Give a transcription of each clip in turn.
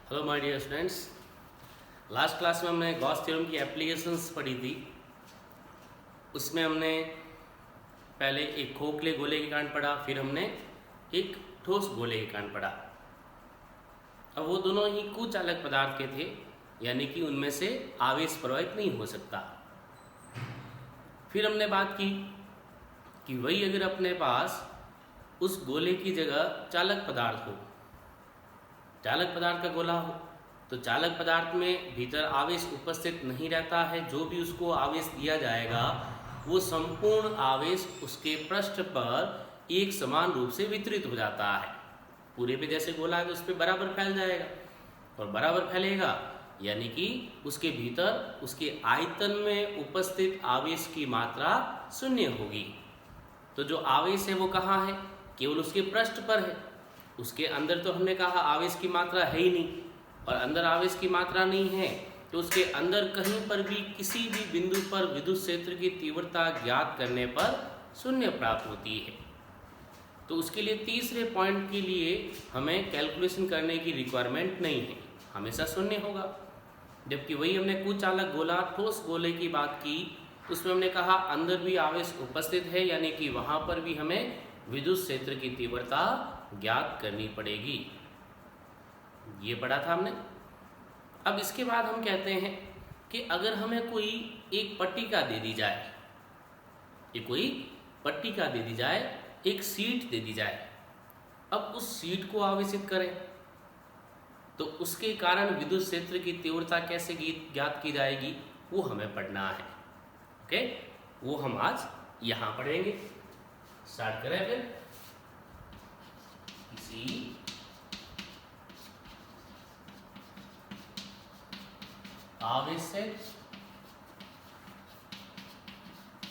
Hello my dear students. Last class में हमने Gauss theorem की एप्लीकेशंस पढ़ी थी। उसमें हमने पहले एक खोखले गोले के कारण पढ़ा, फिर हमने एक ठोस गोले के कारण पढ़ा। अब वो दोनों ही कुचालक पदार्थ के थे, यानी कि उनमें से आवेश प्रवाहित नहीं हो सकता। फिर हमने बात की कि वही अगर अपने पास उस गोले की जगह चालक पदार्थ हो, चालक पदार्थ का गोला हो, तो चालक पदार्थ में भीतर आवेश उपस्थित नहीं रहता है। जो भी उसको आवेश दिया जाएगा वो संपूर्ण आवेश उसके पृष्ठ पर एक समान रूप से वितरित हो जाता है। पूरे पे जैसे गोला है तो उस पर बराबर फैल जाएगा, और बराबर फैलेगा यानी कि उसके भीतर उसके आयतन में उपस्थित आवेश की मात्रा शून्य होगी। तो जो आवेश है वो कहाँ है? केवल उसके पृष्ठ पर है। उसके अंदर तो हमने कहा आवेश की मात्रा है ही नहीं, और अंदर आवेश की मात्रा नहीं है तो उसके अंदर कहीं पर भी किसी भी बिंदु पर विद्युत क्षेत्र की तीव्रता ज्ञात करने पर शून्य प्राप्त होती है। तो उसके लिए तीसरे पॉइंट के लिए हमें कैलकुलेशन करने की रिक्वायरमेंट नहीं है, हमेशा शून्य होगा। जबकि वही हमने कुचालक गोला ठोस गोले की बात की, उसमें हमने कहा अंदर भी आवेश उपस्थित है, यानी कि वहाँ पर भी हमें विद्युत क्षेत्र की तीव्रता ज्ञात करनी पड़ेगी। ये पढ़ा था हमने। अब इसके बाद हम कहते हैं कि अगर हमें कोई एक पट्टिका दे दी जाए, एक शीट दे दी जाए, अब उस शीट को आवेशित करें तो उसके कारण विद्युत क्षेत्र की तीव्रता कैसे ज्ञात की जाएगी वो हमें पढ़ना है। ओके, वो हम आज यहाँ पढ़ेंगे। स्टार्ट करें फिर। किसी आवेशित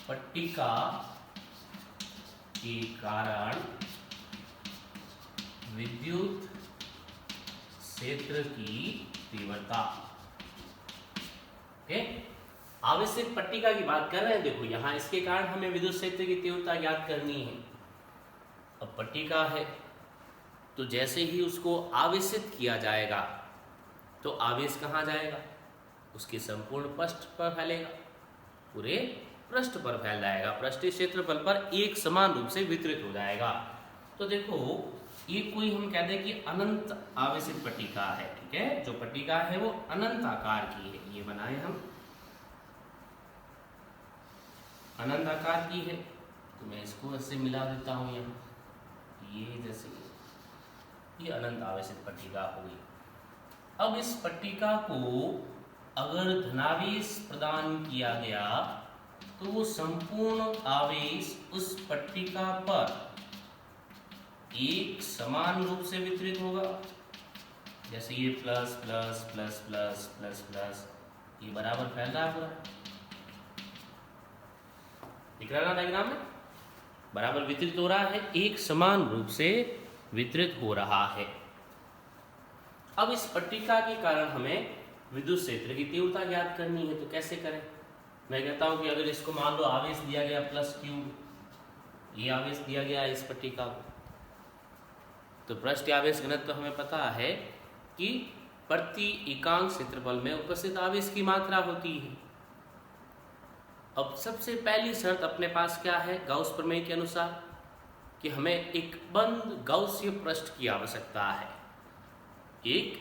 पट्टिका के कारण विद्युत क्षेत्र की तीव्रता। ओके, आवेशित पट्टिका की बात कर रहे हैं। देखो यहाँ इसके कारण हमें विद्युत क्षेत्र की तीव्रता ज्ञात करनी है। अब पट्टिका है तो जैसे ही उसको आवेशित किया जाएगा तो आवेश कहाँ जाएगा? उसके संपूर्ण पृष्ठ पर फैलेगा, पूरे पृष्ठ पर फैल जाएगा, पृष्ठीय क्षेत्रफल पर एक समान रूप से वितरित हो जाएगा। तो देखो ये कोई हम कहते हैं कि अनंत आवेशित पट्टिका है। ठीक है, जो पट्टिका है वो अनंत आकार की है। ये बनाए हम अनंत आकार की है, तो मैं इसको ऐसे मिला देता हूँ यहाँ, ये जैसे ये अनंत आवेशित पट्टिका होगी। अब इस पट्टिका को अगर धनावेश प्रदान किया गया तो वो संपूर्ण आवेश उस पट्टिका पर एक समान रूप से वितरित होगा। जैसे ये plus plus plus plus plus plus, ये बराबर फैल रहा है पूरा, दिख रहा है ना डायग्राम में? बराबर वितरित हो रहा है, एक समान रूप से वितरित हो रहा है। अब इस पट्टिका के कारण हमें विद्युत क्षेत्र की तीव्रता ज्ञात करनी है, तो कैसे करें? मैं कहता हूं कि अगर इसको मान लो आवेश दिया गया प्लस क्यू, ये आवेश दिया गया इस पट्टिका को, तो पृष्ठ आवेश घनत्व तो हमें पता है कि प्रति एकांक क्षेत्रफल में उपस्थित आवेश की मात्रा होती है। अब सबसे पहली शर्त अपने पास क्या है गाउस प्रमेय के अनुसार, कि हमें एक बंद गाउसीय पृष्ठ की आवश्यकता है। एक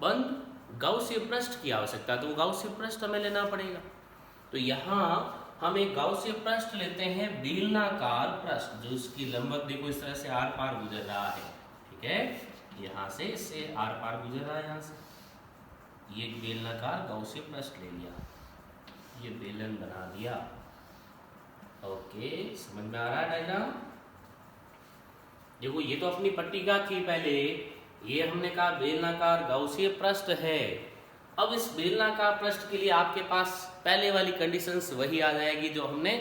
बंद गाउसीय पृष्ठ की आवश्यकता है, तो वो गाउसीय पृष्ठ हमें लेना पड़ेगा। तो यहाँ हम एक गाउसीय पृष्ठ लेते हैं, बेलनाकार पृष्ठ, जो उसकी लंबवत देखो इस तरह से आर पार गुजर रहा है। ठीक है, यहाँ से इससे आर पार गुजर रहा है, यहाँ से ये एक बेलनाकार गाउसीय पृष्ठ ले लिया, ये बेलन बना दिया। ओके, समझ में आ रहा है डायग्राम? देखो ये तो अपनी पट्टिका थी पहले, ये हमने कहा बेलनाकार गाउसीय पृष्ठ है। अब इस बेलनाकार पृष्ठ के लिए आपके पास पहले वाली कंडीशंस वही आ जाएगी जो हमने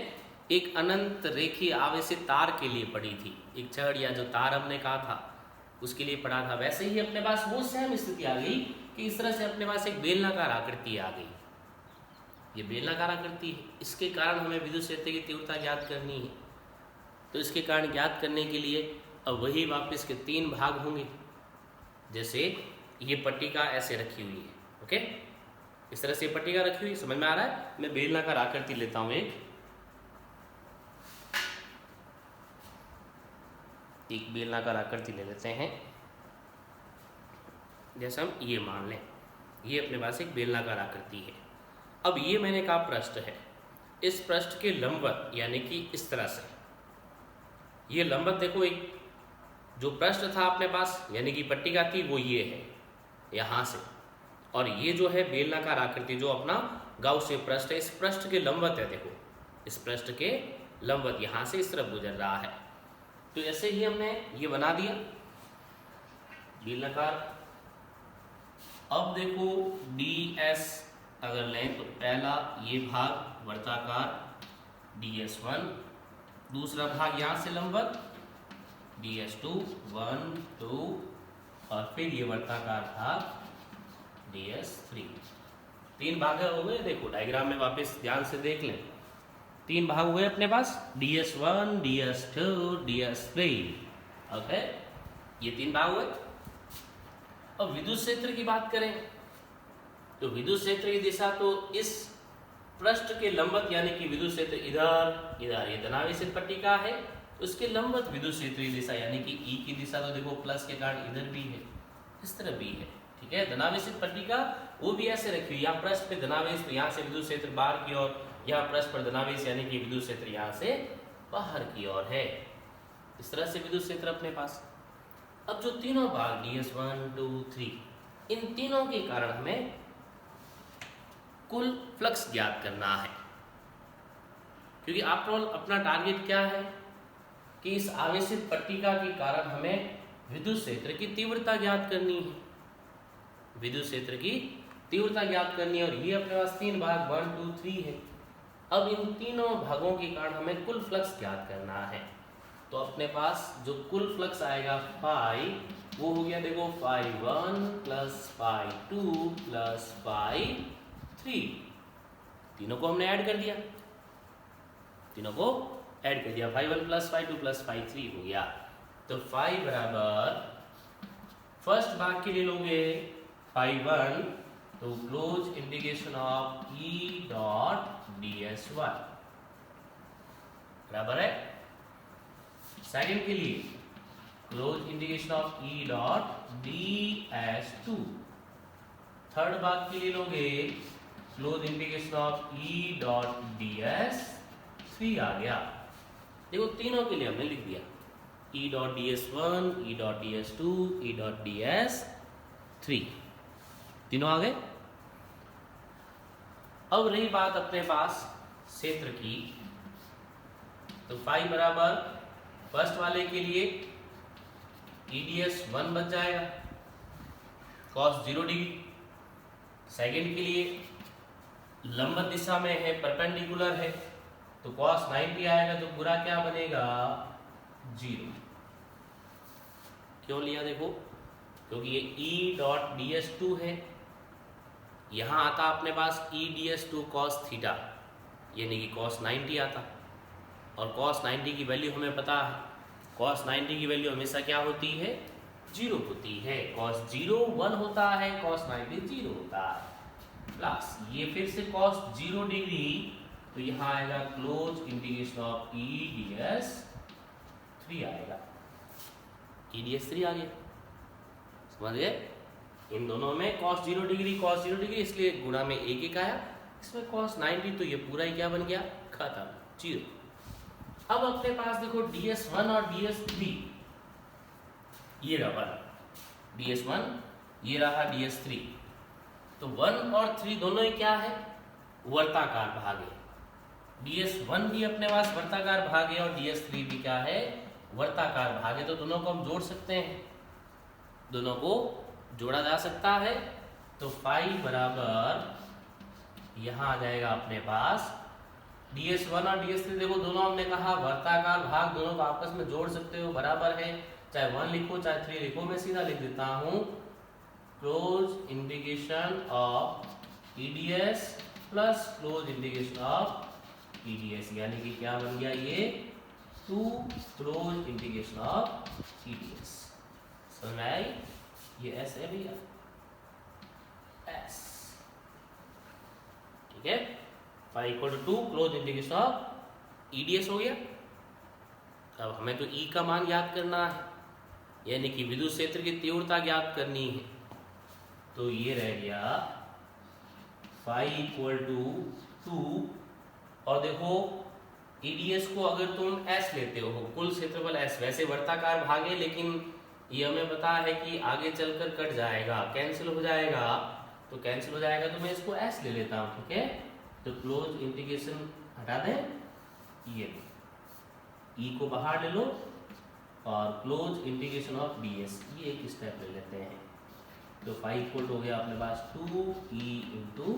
एक अनंत रेखीय आवेशित तार के लिए पढ़ी थी। एक छड़ या जो तार हमने कहा था उसके लिए पढ़ा था, वैसे ही अपने पास वो सेम स्थिति आ गई कि इस तरह से अपने पास एक बेलनाकार आकृति आ गई। ये बेलनाकार आकृति है, इसके कारण हमें विद्युत क्षेत्र की तीव्रता ज्ञात करनी है। तो इसके कारण ज्ञात करने के लिए अब वही वापस के तीन भाग होंगे। जैसे ये पट्टिका ऐसे रखी हुई है, ओके, इस तरह से पट्टिका रखी हुई, समझ में आ रहा है। मैं बेलनाकार आकृति लेता हूं, एक बेलनाकार आकृति ले लेते हैं। जैसे हम ये मान लें, ये अपने पास एक बेलनाकार आकृति है। अब ये मैंने कहा पृष्ठ है, इस पृष्ठ के लंबवत यानी कि इस तरह से ये लंबवत देखो, एक जो पृष्ठ था अपने पास यानी कि पट्टिका थी वो ये है यहाँ से, और ये जो है बेलनाकार आकृति जो अपना गाउसियन पृष्ठ है, इस पृष्ठ के लंबवत है। देखो इस पृष्ठ के लंबवत यहाँ से इस तरफ गुजर रहा है। तो ऐसे ही हमने ये बना दिया बेलनाकार। अब देखो ds अगर लें तो पहला ये भाग वर्ताकार ds1, दूसरा भाग यहाँ से लंबवत ds2, 1 2, और फिर ये वर्ताकार भाग ds3। 3 भाग हो गए। देखो डायग्राम में वापस ध्यान से देख लें, 3 भाग हुए अपने पास ds1, ds2, ds3, ओके, ये 3 भाग हुए। अब विद्युत क्षेत्र की बात करें तो विद्युत क्षेत्र की दिशा तो इस पृष्ठ के लंबवत यानी कि विद्युत क्षेत्र इधर इधर, ये धनावेशित पट्टिका है, उसके लंबवत विद्युत क्षेत्र की दिशा यानी कि ई की दिशा तो देखो प्लस के कारण इधर भी है, इस तरह भी है, ठीक है। धनावेशित पट्टिका वो भी ऐसे रखी हुई, यहाँ पृष्ठ पे धनावेश तो यहाँ से विद्युत क्षेत्र बाहर की ओर, यहाँ पृष्ठ पर धनावेश यानी कि विद्युत क्षेत्र यहाँ से बाहर की ओर है, इस तरह से विद्युत क्षेत्र अपने पास। अब जो तीनों भाग ds1 2 3, इन तीनों के कारण हमें कुल फ्लक्स ज्ञात करना है, क्योंकि आफ्टर ऑल अपना टारगेट क्या है कि इस आवेशित पट्टिका के कारण हमें विद्युत क्षेत्र की तीव्रता ज्ञात करनी है, विद्युत क्षेत्र की तीव्रता ज्ञात करनी है। और ये अपने पास 3 भाग 1 2 3 है। अब इन तीनों भागों के कारण हमें कुल फ्लक्स ज्ञात करना है। तो अपने पास जो कुल फ्लक्स आएगा फाई, वो हो गया देखो φ1 प्लस φ2 प्लस φ3, तीनों को हमने ऐड कर दिया, तीनों को ऐड कर दिया, φ1 प्लस φ2 प्लस φ3 हो गया। तो फाई बराबर फर्स्ट भाग के लिए लोगे φ1, तो close integration of E dot ds1 बराबर है। सेकंड के लिए close integration of E dot ds2, third भाग के लिए लोगे close integration of E dot ds3 आ गया। देखो तीनों के लिए हमने लिख दिया E dot ds1, E dot ds2, E dot ds3, तीनों आ गए। अब रही बात अपने पास क्षेत्र की, तो फाई बराबर फर्स्ट वाले के लिए EDS1 बच जाएगा cos 0 डिग्री, सेकेंड के लिए लंबवत दिशा में है, परपेंडिकुलर है, तो cos 90 आएगा, तो पूरा क्या बनेगा 0। क्यों लिया देखो, क्योंकि ये E डॉट ds2 है, यहाँ आता अपने पास E ds2 cos थीटा यानी कि cos 90 आता, और cos 90 की वैल्यू हमें पता है, cos 90 की वैल्यू हमेशा क्या होती है 0 होती है, cos 0 1 होता है, cos 90 0 होता है, प्लस ये फिर से cos 0 डिग्री, तो यहाँ आएगा close integration of E ds3 आएगा, E ds3 आ गया, समझ गए। इन दोनों में cos 0 डिग्री cos 0 डिग्री, इसलिए गुणा में एक एक आया, इसमें cos 90 तो ये पूरा ही क्या बन गया खत्म 0। अब अपने पास देखो ds1 और ds3, ये रहा 1 ds1, ये रहा ds3, तो 1 और 3 दोनों ही क्या है वर्ताकार भाग है, ds1 भी अपने पास वर्ताकार भाग है और ds3 भी क्या है वर्ताकार भाग है, तो दोनों को हम जोड़ सकते हैं, दोनों को जोड़ा जा सकता है। तो फाई बराबर यहाँ आ जाएगा अपने पास ds1 और ds3, देखो दोनों हमने कहा वर्ताकार भाग, दोनों को आपस में जोड़ सकते हो, बराबर है, चाहे 1 लिखो चाहे 3 लिखो, मैं सीधा लिख देता हूँ close integration of EDS plus close integration of EDS, यानी कि क्या बन गया ये 2 क्लोज इंटीग्रेशन ऑफ EDS, समझ में आई, ये ऐसे है भैया। ठीक है। Phi equal to 2 close integration of EDS हो गया। अब हमें तो ई का मान याद करना है, यानी कि विद्युत क्षेत्र की तीव्रता ज्ञात करनी है। तो ये रह गया फाई इक्वल टू 2, और देखो ईडीएस को अगर तुम एस लेते हो, कुल क्षेत्रफल एस, वैसे वर्ताकार भाग है लेकिन ये हमें पता है कि आगे चलकर कट जाएगा, कैंसिल हो जाएगा, तो कैंसिल हो जाएगा तो मैं इसको एस ले लेता हूँ, ठीक है। तो क्लोज इंटीग्रेशन हटा दें, ये ई को बाहर ले लो और close integration of D S, ये एक स्टेप ले लेते हैं। तो फाई इक्वल हो गया अपने पास 2e इंटू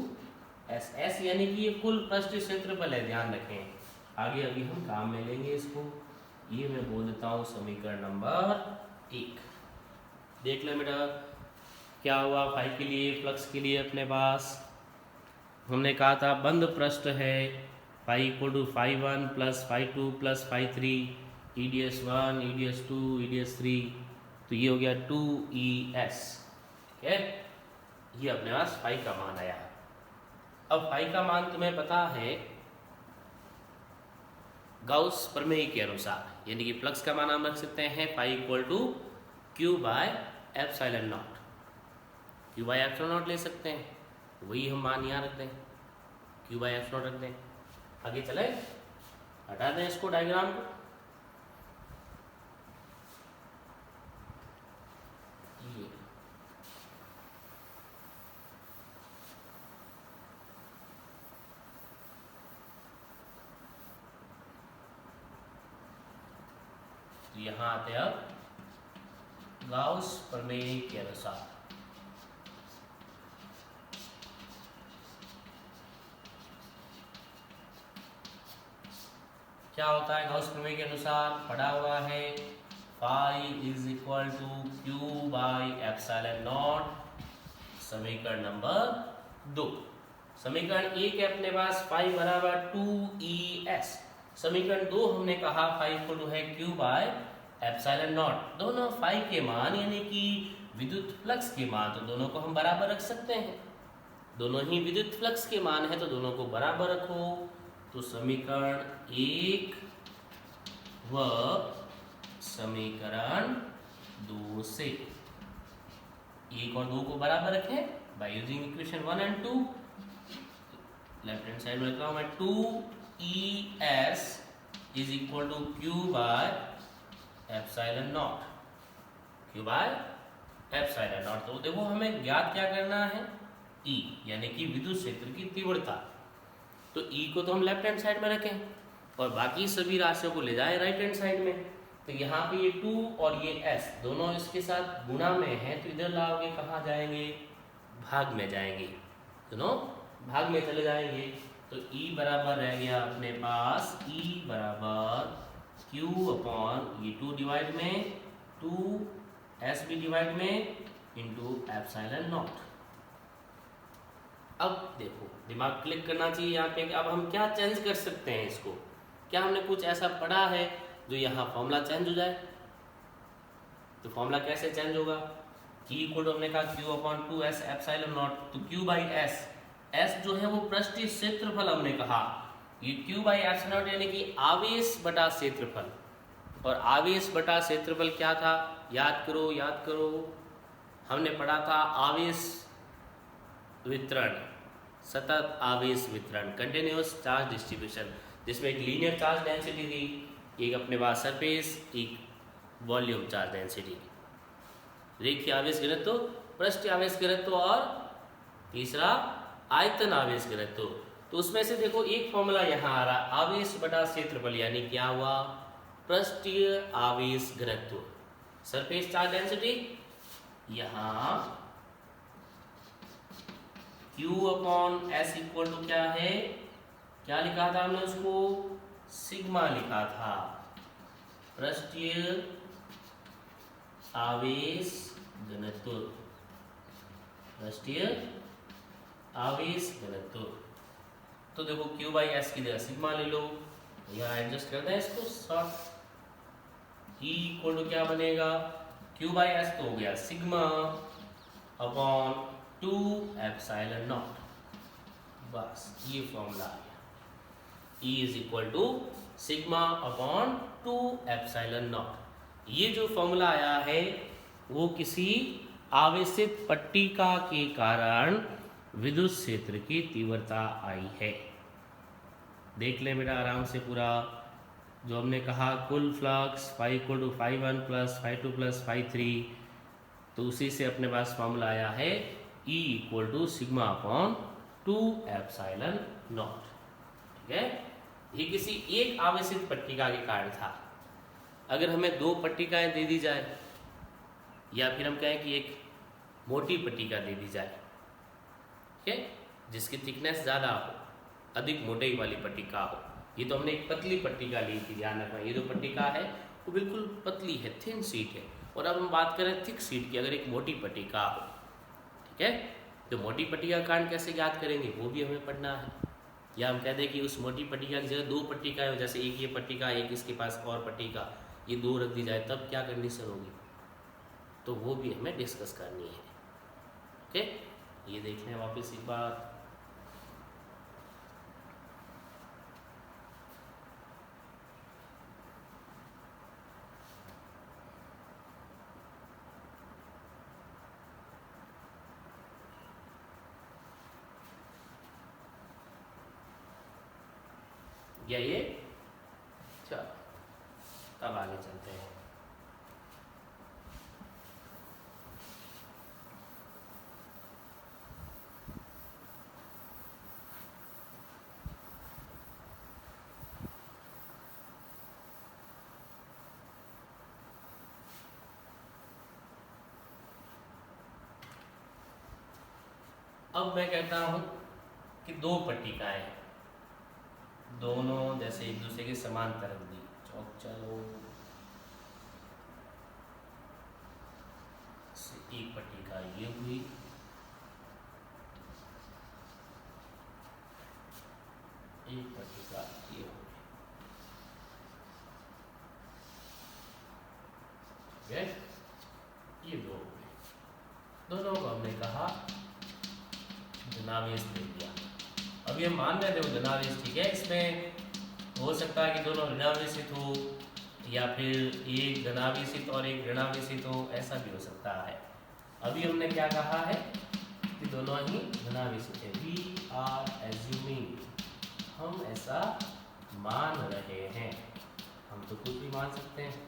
एस, एस यानी कि ये कुल पृष्ठ क्षेत्रफल है, ध्यान रखें। आगे अभी हम काम में लेंगे इसको। ये मैं बोल देता हूँ समीकरण नंबर 1। देख लो बेटा क्या हुआ फाई के लिए, फ्लक्स के लिए अपने पास हमने कहा था बंद पृष्ठ है, phi equal to phi 1 plus phi 2 plus phi 3, EDS 1 EDS 2 EDS 3, तो ये हो गया 2ES, ठीक है। ये अपने पास फाई का मान आया। अब फाई का मान तुम्हें पता है गाउस प्रमेय के अनुसार, यानी कि फ्लक्स का मान हम रख सकते हैं phi equal to Q by epsilon naught, Q by epsilon naught ले सकते हैं, वही हम मान यहाँ रख दें, क्यू बाय एप्सिलॉन रख दें। आगे चले, हटा दें इसको डायग्राम को। यहाँ आते हैं अब गाउस प्रमेय के अनुसार। क्या होता है गाउस प्रमेय के अनुसार, पढ़ा हुआ है phi is equal to Q by epsilon naught, समीकरण नंबर 2। समीकरण 1 है अपने पास फाई बराबर 2ES, समीकरण 2 हमने कहा फाई इक्वल टू है क्यू बाय एप्सिलॉन नॉट। दोनों फाई के मान यानी कि विद्युत फ्लक्स के मान, तो दोनों को हम बराबर रख सकते हैं, दोनों ही विद्युत फ्लक्स के मान है तो दोनों को बराबर रखो। तो समीकरण 1 व समीकरण 2 से 1 और 2 को बराबर रखें by using equation 1 and 2। Left hand side में लिख रहा हूं मैं 2ES is equal to Q by epsilon naught, Q by epsilon naught. तो देखो हमें ज्ञात क्या करना है, E यानी कि विद्युत क्षेत्र की तीव्रता। तो E को तो हम लेफ्ट हैंड साइड में रखें और बाकी सभी राशियों को ले जाए राइट हैंड साइड में। तो यहाँ पे ये 2 और ये S दोनों इसके साथ गुणा में है, तो इधर लाओगे कहाँ जाएंगे, भाग में जाएंगे, दोनों भाग में चले जाएंगे। तो E बराबर रह गया अपने पास, E बराबर Q अपॉन ये 2 डिवाइड में 2S भी डिवाइड में इंटू एप्सिलॉन नॉट। अब देखो दिमाग क्लिक करना चाहिए यहाँ पे कि अब हम क्या चेंज कर सकते हैं इसको, क्या हमने कुछ ऐसा पढ़ा है जो यहाँ फॉर्मूला चेंज हो जाए। तो फॉर्मूला कैसे चेंज होगा, E इक्वल टू हमने कहा Q upon 2S epsilon naught, तो Q बाई S, S जो है वो पृष्ठीय क्षेत्रफल हमने कहा, ये Q बाई एप्सिलॉन नॉट यानी कि आवेश बटा क्षेत्रफल, और आवेश बटा क्षेत्रफल क्या था, याद करो याद करो, हमने पढ़ा था आवेश वितरण, सतत आवेश वितरण, कंटिन्यूअस चार्ज डिस्ट्रीब्यूशन, जिसमें एक लीनियर चार्ज डेंसिटी थी, एक अपने पास सरफेस, एक वॉल्यूम चार्ज डेंसिटी, रेखीय आवेश घनत्व, पृष्ठीय आवेश घनत्व और तीसरा आयतन आवेश घनत्व। तो उसमें से देखो एक फॉर्मूला यहाँ आ रहा, आवेश बटा क्षेत्रफल, यानी क्या हुआ, पृष्ठीय आवेश घनत्व, सरफेस चार्ज डेंसिटी, यहाँ Q upon S equal to क्या है, क्या लिखा था हमने उसको, सिग्मा लिखा था, पृष्ठीय आवेश घनत्व, पृष्ठीय आवेश घनत्व। तो देखो Q बाई S की जगह सिग्मा ले लो, यहाँ एडजस्ट करते हैं इसको शॉर्ट, E इक्वल टू क्या बनेगा, Q बाई S तो हो गया सिग्मा अपॉन 2 एप्सिलॉन नॉट, बस ये फॉर्मूला आ गया, E is equal to sigma upon 2 epsilon naught. ये जो फॉर्मूला आया है वो किसी आवेशित पट्टिका के कारण विद्युत क्षेत्र की तीव्रता आई है। देख लें बेटा आराम से पूरा, जो हमने कहा कुल flux φ equal to φ1 plus φ2 plus φ3, तो उसी से अपने पास फॉर्मूला आया है E equal to sigma upon 2 epsilon naught. ठीक है, ये किसी एक आवेशित पट्टिका के कारण था। अगर हमें दो पट्टिकाएं दे दी जाए, या फिर हम कहें कि एक मोटी पट्टिका दे दी जाए, ठीक है, जिसकी थिकनेस ज़्यादा हो, अधिक मोटाई वाली पट्टिका हो। ये तो हमने एक पतली पट्टिका ली थी, ध्यान रखना, ये जो पट्टिका है वो बिल्कुल पतली है, थिन शीट है। और अब हम बात करें थिक शीट की, अगर एक मोटी पट्टिका हो, ठीक है, तो मोटी पट्टिका का कारण कैसे याद करेंगे वो भी हमें पढ़ना है। या हम कह दें कि उस मोटी पट्टिका की जगह दो पट्टिकाएं हो, जैसे एक ये पट्टिका, एक इसके पास और पट्टिका, ये दो रख दी जाए, तब क्या कंडीशन होगी, तो वो भी हमें डिस्कस करनी है। ओके, ये देख लें वापस एक बार। या ये, चलो अब आगे चलते हैं। अब मैं कहता हूं कि दो पट्टिकाएं, दोनों जैसे एक दूसरे के समांतर दी, चलो एक पट्टिका ये हुई, एक पट्टिका ये हो गई, ये दो हो गए, दोनों को हमने कहा धनावेश दे दिया। अब ये मान रहे थे वो धनावेश, ठीक है, इसमें हो सकता है कि दोनों ऋणावेशित हो, या फिर एक धनावेशित और एक ऋणावेशित हो, ऐसा भी हो सकता है। अभी हमने क्या कहा है कि दोनों ही धनावेशित है, वी आर एज्यूमिंग, हम ऐसा मान रहे हैं। हम तो कुछ भी मान सकते हैं,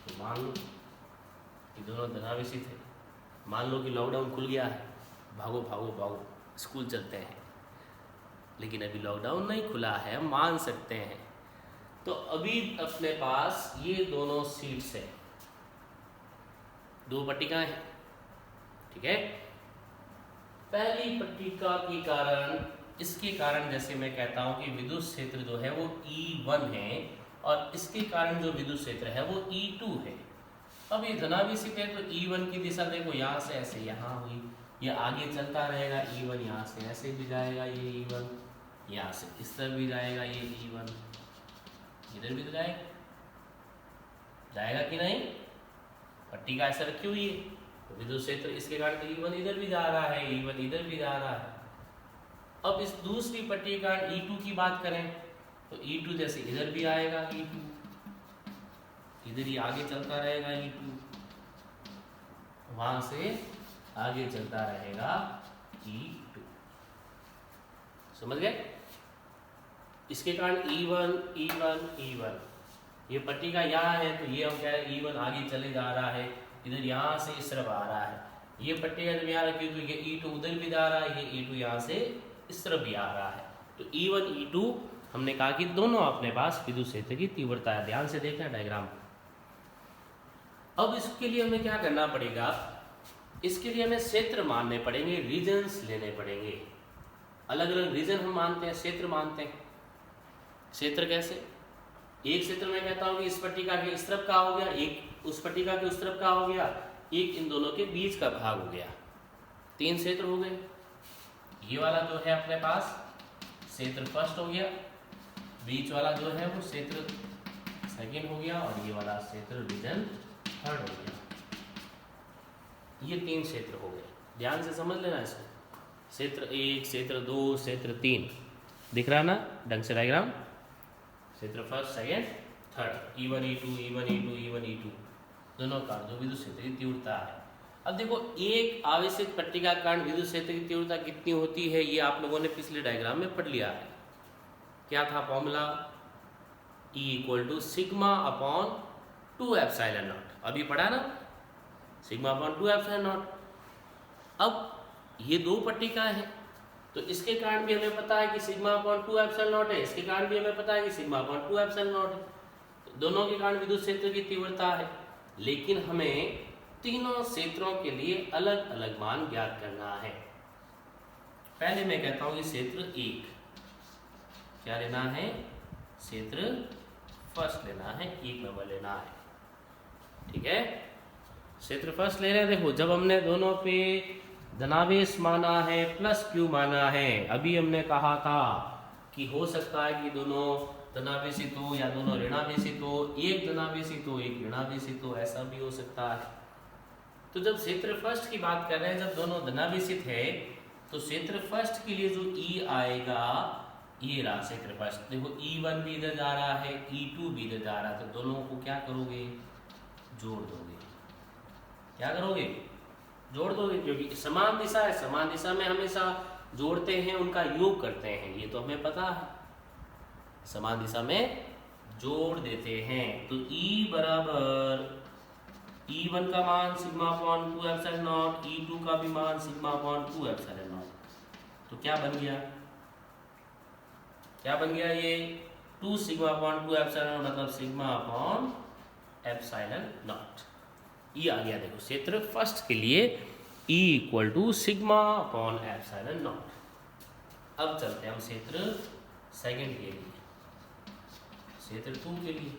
तो मान लो कि दोनों धनावेशित है। मान लो कि लॉकडाउन खुल गया है, भागो भागो भागो स्कूल चलते हैं, लेकिन अभी लॉकडाउन नहीं खुला है, हम मान सकते हैं। तो अभी अपने पास ये दोनों सीट्स हैं, दो पट्टिकाएं हैं, ठीक है। पहली पट्टिका के कारण, इसके कारण जैसे मैं कहता हूं कि विद्युत क्षेत्र जो है वो E1 है, और इसके कारण जो विद्युत क्षेत्र है वो E2 है। अब ये धनावेशित है तो E1 की दिशा देखो, यहाँ से ऐसे यहाँ हुई, ये आगे चलता रहेगा, E1 यहाँ से ऐसे भी जाएगा, ये E1 यहाँ से इस तरफ भी जाएगा, ये E1 इधर भी तो जाएगा कि नहीं, पट्टिका ऐसे रखी हुई है, तो विद्युत क्षेत्र इसके कारण तो E1 इधर भी जा रहा है, E1 इधर भी जा रहा है। अब इस दूसरी पट्टिका E2 की बात करें तो E2 जैसे इधर भी आएगा, E2 इधर ही आगे चलता रहेगा, E2 वहां से आगे चलता रहेगा E2, समझ गए। इसके कारण E1 E1 E1, ये पट्टिका यहाँ है तो ये हम कह रहे हैं E1 आगे चले जा रहा है, इधर यहाँ से इस तरफ आ रहा है। ये पट्टिका जब यहाँ रखी तो ये E2 उधर भी जा रहा है, ये E2 यहाँ से इस तरफ भी आ रहा है। तो E1 E2 हमने कहा कि दोनों अपने पास विद्युत क्षेत्र की तीव्रता है। ध्यान से देखना डायग्राम। अब इसके लिए हमें क्या करना पड़ेगा, इसके लिए हमें क्षेत्र मानने पड़ेंगे, रीजन्स लेने पड़ेंगे। अलग अलग रीजन हम मानते हैं, क्षेत्र मानते हैं। क्षेत्र कैसे, एक क्षेत्र में कहता हूँ कि इस पट्टिका के इस तरफ का हो गया, एक उस पट्टिका के उस तरफ का हो गया, एक इन दोनों के बीच का भाग हो गया, तीन क्षेत्र हो गए। ये वाला जो है अपने पास क्षेत्र फर्स्ट हो गया, बीच वाला जो है वो क्षेत्र सेकंड हो गया, और ये वाला क्षेत्र रीजन थर्ड हो गया। ये तीन क्षेत्र हो गए। ध्यान से समझ लेना इसको। क्षेत्र 1, क्षेत्र 2, क्षेत्र 3 दिख रहा ना ढंग से डायग्राम। क्षेत्र first, second, third, E1 E2 E1 E2 E1 E2 दोनों का जो विद्युत क्षेत्र की तीव्रता है। अब देखो एक आवेशित पट्टिका के कारण विद्युत क्षेत्र की तीव्रता कितनी होती है, ये आप लोगों ने पिछले डायग्राम में पढ़ लिया है। क्या था formula? E = sigma upon 2 epsilon not. अभी पढ़ा ना, सिग्मा अपॉन 2 एप्सिलॉन नॉट। अब ये दो पट्टिका है तो इसके कारण भी हमें पता है कि सिग्मा अपॉन 2 एप्सिलॉन नॉट है, इसके कारण भी हमें पता है कि सिग्मा अपॉन 2 एप्सिलॉन नॉट है। तो दोनों के कारण विद्युत क्षेत्र की तीव्रता है, लेकिन हमें तीनों क्षेत्रों के लिए अलग अलग मान ज्ञात करना है। पहले मैं कहता हूं कि क्षेत्र 1 क्या लेना है? क्षेत्र फर्स्ट लेना है, 1 नंबर लेना है। ठीक है, क्षेत्र फर्स्ट ले रहे हैं। देखो जब हमने दोनों पे धनावेश माना है प्लस क्यू माना है, अभी हमने कहा था कि हो सकता है कि दोनों धनावेशित हो या दोनों ऋणावेशित हो, एक धनावेशित हो एक ऋणावेशित हो, ऐसा भी हो सकता है। तो जब क्षेत्र फर्स्ट की बात कर रहे हैं, जब दोनों धनावेशित है तो क्षेत्र फर्स्ट के लिए जो E आएगा, ये रहा क्षेत्र फर्स्ट। देखो E1 भी इधर जा रहा है, E2 भी इधर जा रहा है, तो दोनों को क्या करोगे? जोड़ दोगे। क्या करोगे? जोड़ दोगे, क्योंकि समान दिशा है, समान दिशा में हमेशा जोड़ते हैं, उनका योग करते हैं, ये तो हमें पता है। समान दिशा में जोड़ देते हैं। तो E बराबर E1 का मान sigma upon 2 epsilon naught, E2 का भी मान सिग्मा अपॉन 2 एप्सिलॉन नॉट। तो क्या बन गया? क्या बन गया ये? 2 सिग्मा अपॉन 2 एप्सिलॉन, मतलब सिग्मा अपॉन एप्सिलॉन नॉट। ये आ गया। देखो क्षेत्र फर्स्ट के लिए E = sigma upon epsilon not. अब चलते हैं हम क्षेत्र सेकंड के लिए, क्षेत्र 2 के लिए।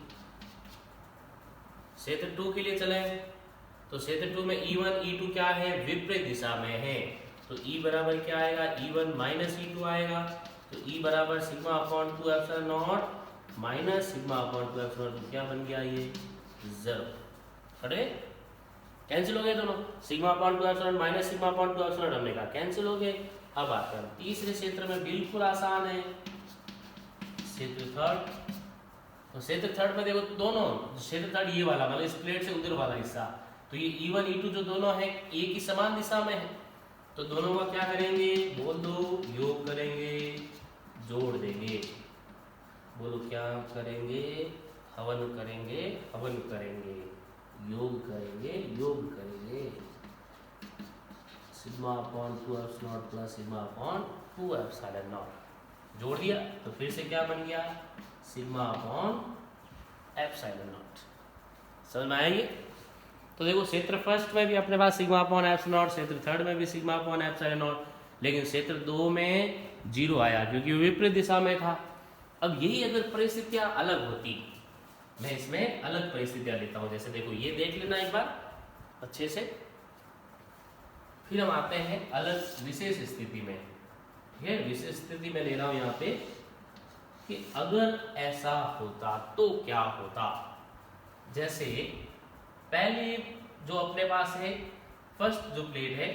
क्षेत्र 2 के लिए चले तो क्षेत्र 2 में E1 E2 क्या है? विपरीत दिशा में है। तो E बराबर क्या आएगा? E1 माइनस E2 आएगा। तो E बराबर sigma upon 2 epsilon naught minus sigma upon 2 epsilon not. क्या बन गया ये? 0। अरे कैंसिल हो गए दोनों, sigma upon 2 epsilon minus sigma upon 2 epsilon, हमने कहा कैंसिल हो गए। अब आते हैं तीसरे क्षेत्र में, बिल्कुल आसान है, क्षेत्र थर्ड। तो क्षेत्र थर्ड में देखो दोनों, क्षेत्र थर्ड ये वाला मतलब इस प्लेट से उधर वाला हिस्सा, तो ये E1 E2 जो दोनों है एक ही समान दिशा में है, तो दोनों का क्या करेंगे? बोल दो, योग करेंगे, जोड़ देंगे। बोलो क्या करेंगे? हवन करेंगे, हवन करेंगे, योग करेंगे, योग करेंगे। Sigma upon 2 epsilon not plus sigma upon 2 epsilon not. जोड़ दिया तो फिर से क्या बन गया? Sigma upon epsilon not. समझ में आएगी? तो देखो क्षेत्र फर्स्ट में भी अपने पास सिग्मा अपॉन एप्सिलॉन नॉट, क्षेत्र थर्ड में भी सिग्मा अपॉन एप्सिलॉन नॉट, लेकिन क्षेत्र 2 में 0 आया क्योंकि विपरीत दिशा में था। अब यही अगर परिस्थितियां अलग होती, मैं इसमें अलग परिस्थितियां लेता हूं, जैसे देखो ये देख लेना एक बार अच्छे से, फिर हम आते हैं अलग विशेष स्थिति में। ठीक है, विशेष स्थिति में ले रहा हूं यहाँ पे कि अगर ऐसा होता तो क्या होता। जैसे पहले जो अपने पास है फर्स्ट जो प्लेट है,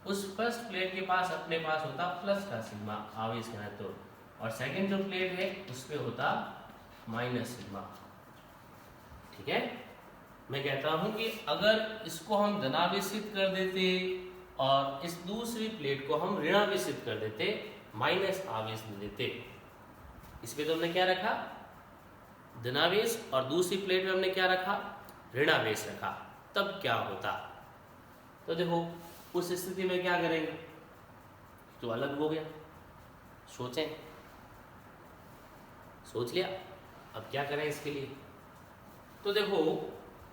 उस फर्स्ट प्लेट के पास अपने पास होता प्लस का सिग्मा आवेश घनत्व, और सेकंड जो प्लेट है उसमें होता माइनस सिग्मा। ठीक है, मैं कहता हूं कि अगर इसको हम धनावेशित कर देते और इस दूसरी प्लेट को हम ऋणावेशित कर देते, माइनस आवेश दे देते, इसमें तो हमने क्या रखा? धनावेश, और दूसरी प्लेट में हमने क्या रखा? ऋणावेश रखा। तब क्या होता? तो देखो उस स्थिति में क्या करेंगे? तो अलग हो गया, सोचें, सोच लिया, अब क्या करें इसके लिए? तो देखो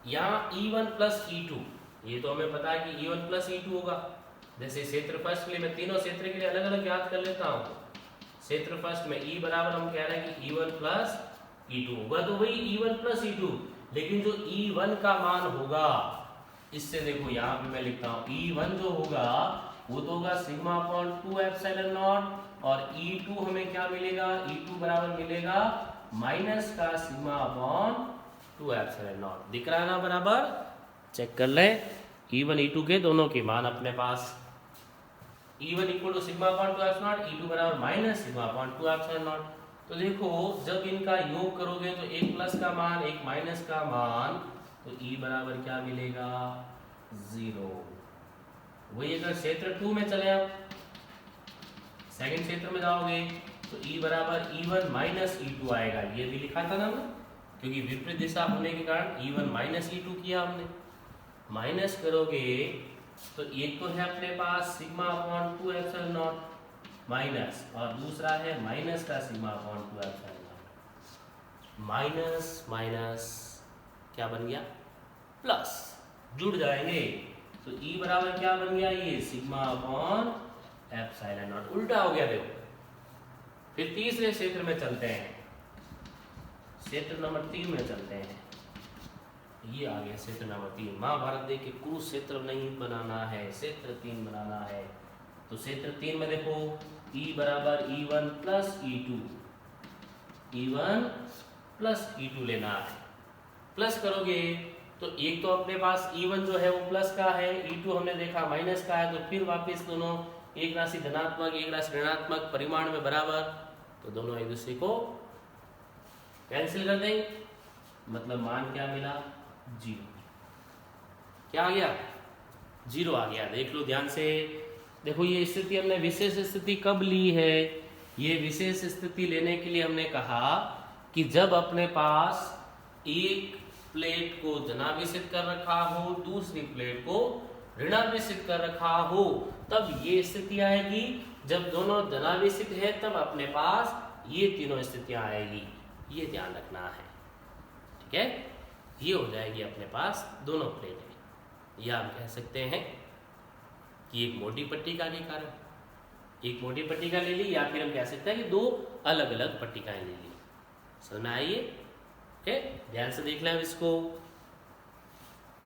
यहाँ E1 प्लस E2, ये तो हमें पता है कि E1 प्लस E2 होगा। जैसे क्षेत्र फर्स्ट के लिए मैं तीनों क्षेत्र के लिए अलग अलग याद कर लेता हूँ। क्षेत्र फर्स्ट में E बराबर हम कह रहे हैं कि E1 प्लस E2 होगा, तो वही E1 प्लस E2, लेकिन जो E1 का मान होगा, इससे देखो यहाँ पे मैं लिखता हूँ E1 जो होगा वो तो होगा सिग्मा अपॉन 2 एप्सिलॉन नॉट, और E2 हमें क्या मिलेगा? E2 बराबर मिलेगा माइनस का सिग्मा अपॉन 2 एप्सिलॉन नॉट। दिख रहा है ना बराबर? चेक कर लें, E1 E2 के दोनों के मान अपने पास E1 equal to sigma upon 2 epsilon naught, E2 बराबर minus sigma upon 2 epsilon naught. तो देखो जब इनका योग करोगे तो एक प्लस का मान एक माइनस का मान, तो E बराबर क्या मिलेगा 0। वही अगर क्षेत्र 2 में चले आप सेकंड क्षेत्र में जाओगे तो E बराबर E1 माइनस E2 आएगा। ये भी लिखा था ना हमने, क्योंकि विपरीत दिशा होने के कारण E1 माइनस E2 किया हमने। माइनस करोगे तो एक तो है अपने पास sigma upon 2 epsilon naught minus, और दूसरा है माइनस का sigma upon 2 epsilon naught. Minus minus क्या बन गया प्लस, जुड़ जाएंगे तो E बराबर क्या बन गया, ये सिग्मा अपॉन एप्सिलॉन नॉट, उल्टा हो गया। देखो फिर तीसरे क्षेत्र में चलते हैं, क्षेत्र नंबर 3 में चलते हैं। ये आ गया क्षेत्र नंबर 3। महाभारत देख के कुरुक्षेत्र नहीं बनाना है, क्षेत्र 3 बनाना है। तो क्षेत्र 3 में देखो E बराबर E1 plus E2, E1 plus E2 लेना है। प्लस करोगे तो एक तो अपने पास E1 जो है वो प्लस का है, E2 हमने देखा माइनस का है, तो फिर वापस दोनों एक राशि धनात्मक एक राशि ऋणात्मक परिमाण में बराबर, तो दोनों एक दूसरे को कैंसिल कर देंगे, मतलब मान क्या मिला 0। क्या आ गया 0 आ गया। देख लो ध्यान से, देखो ये स्थिति हमने विशेष स्थिति कब ली है, ये विशेष स्थिति लेने के लिए हमने कहा कि जब अपने पास एक प्लेट को धनावेशित कर रखा हो, दूसरी प्लेट को ऋणावेशित कर रखा हो, तब ये स्थिति आएगी। जब दोनों धनावेशित है तब अपने पास ये तीनों स्थितियां आएगी, ये ध्यान रखना है, ठीक है। ये हो जाएगी अपने पास दोनों प्लेटें। या हम कह सकते हैं कि एक मोटी पट्टिका के कारण एक मोटी पट्टिका ले ली, या फिर हम कह सकते हैं कि दो अलग अलग पट्टिकाएं ले ली। समझ में आइए, ठीक है। ध्यान से देख लें अब इसको।